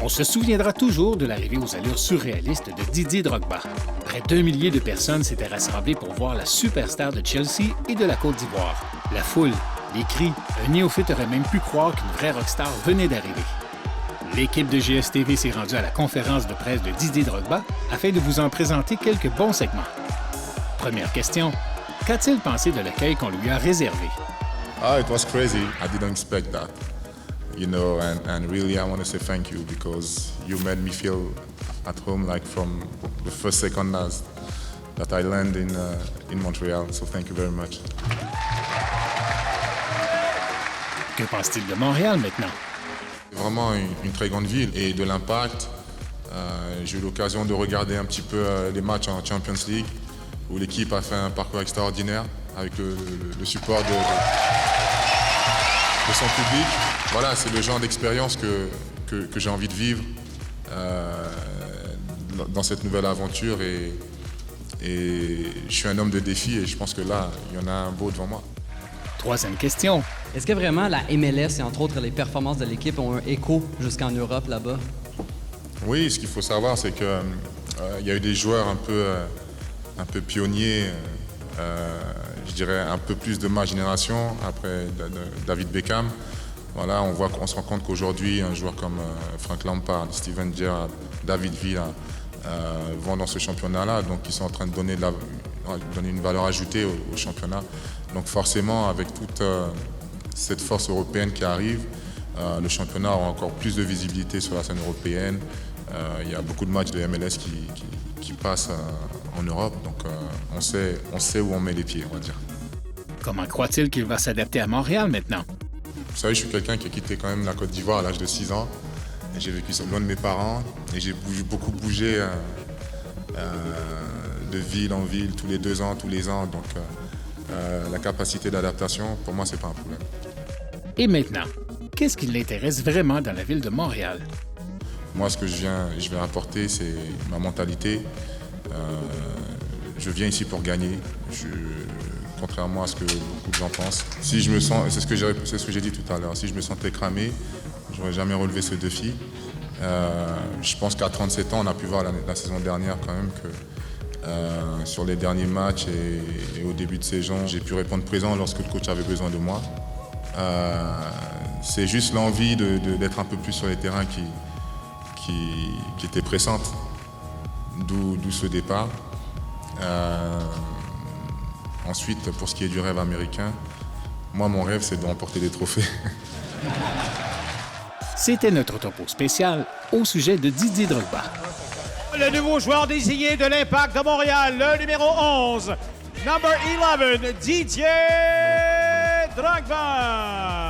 On se souviendra toujours de l'arrivée aux allures surréalistes de Didier Drogba. Près d'1 millier de personnes s'étaient rassemblées pour voir la superstar de Chelsea et de la Côte d'Ivoire. La foule, les cris, un néophyte aurait même pu croire qu'une vraie rockstar venait d'arriver. L'équipe de GSTV s'est rendue à la conférence de presse de Didier Drogba afin de vous en présenter quelques bons segments. Première question, qu'a-t-il pensé de l'accueil qu'on lui a réservé? It was crazy. I didn't expect that. And really I want to say thank you because you made me feel at home like from the first second that I landed in Montreal. So thank you very much. Que pense-t-il de Montréal maintenant? C'est vraiment une très grande ville et de l'impact. J'ai eu l'occasion de regarder un petit peu les matchs en Champions League où l'équipe a fait un parcours extraordinaire avec le support de son public. Voilà, c'est le genre d'expérience que j'ai envie de vivre dans cette nouvelle aventure et je suis un homme de défi et je pense que là, il y en a un beau devant moi. Troisième question. Est-ce que vraiment la MLS et entre autres les performances de l'équipe ont un écho jusqu'en Europe là-bas? Oui, ce qu'il faut savoir, c'est qu'il y a eu des joueurs un peu pionniers, je dirais un peu plus de ma génération, après David Beckham. Voilà, on se rend compte qu'aujourd'hui, un joueur comme Frank Lampard, Steven Gerrard, David Villa vont dans ce championnat-là, donc ils sont en train de donner une valeur ajoutée au championnat. Donc forcément, avec toute cette force européenne qui arrive, le championnat aura encore plus de visibilité sur la scène européenne. Il y a beaucoup de matchs de MLS qui passent en Europe, donc on sait où on met les pieds, on va dire. Comment croit-il qu'il va s'adapter à Montréal maintenant? Vous savez, je suis quelqu'un qui a quitté quand même la Côte d'Ivoire à l'âge de 6 ans. Et j'ai vécu loin de mes parents et j'ai beaucoup bougé de ville en ville, tous les 2 ans, tous les ans. Donc la capacité d'adaptation, pour moi, c'est pas un problème. Et maintenant, qu'est-ce qui l'intéresse vraiment dans la ville de Montréal? Moi, ce que je vais apporter, c'est ma mentalité. Je viens ici pour gagner. Contrairement à ce que beaucoup de gens pensent. Si je me sens, c'est ce que j'ai dit tout à l'heure, si je me sentais cramé, je n'aurais jamais relevé ce défi. Je pense qu'à 37 ans, on a pu voir la saison dernière quand même que sur les derniers matchs et au début de saison, j'ai pu répondre présent lorsque le coach avait besoin de moi. C'est juste l'envie d'être un peu plus sur les terrains qui était pressante, d'où ce départ. Ensuite, pour ce qui est du rêve américain, moi, mon rêve, c'est de remporter des trophées. C'était notre topo spécial au sujet de Didier Drogba. Le nouveau joueur désigné de l'Impact de Montréal, le numéro 11, number 11, Didier Drogba.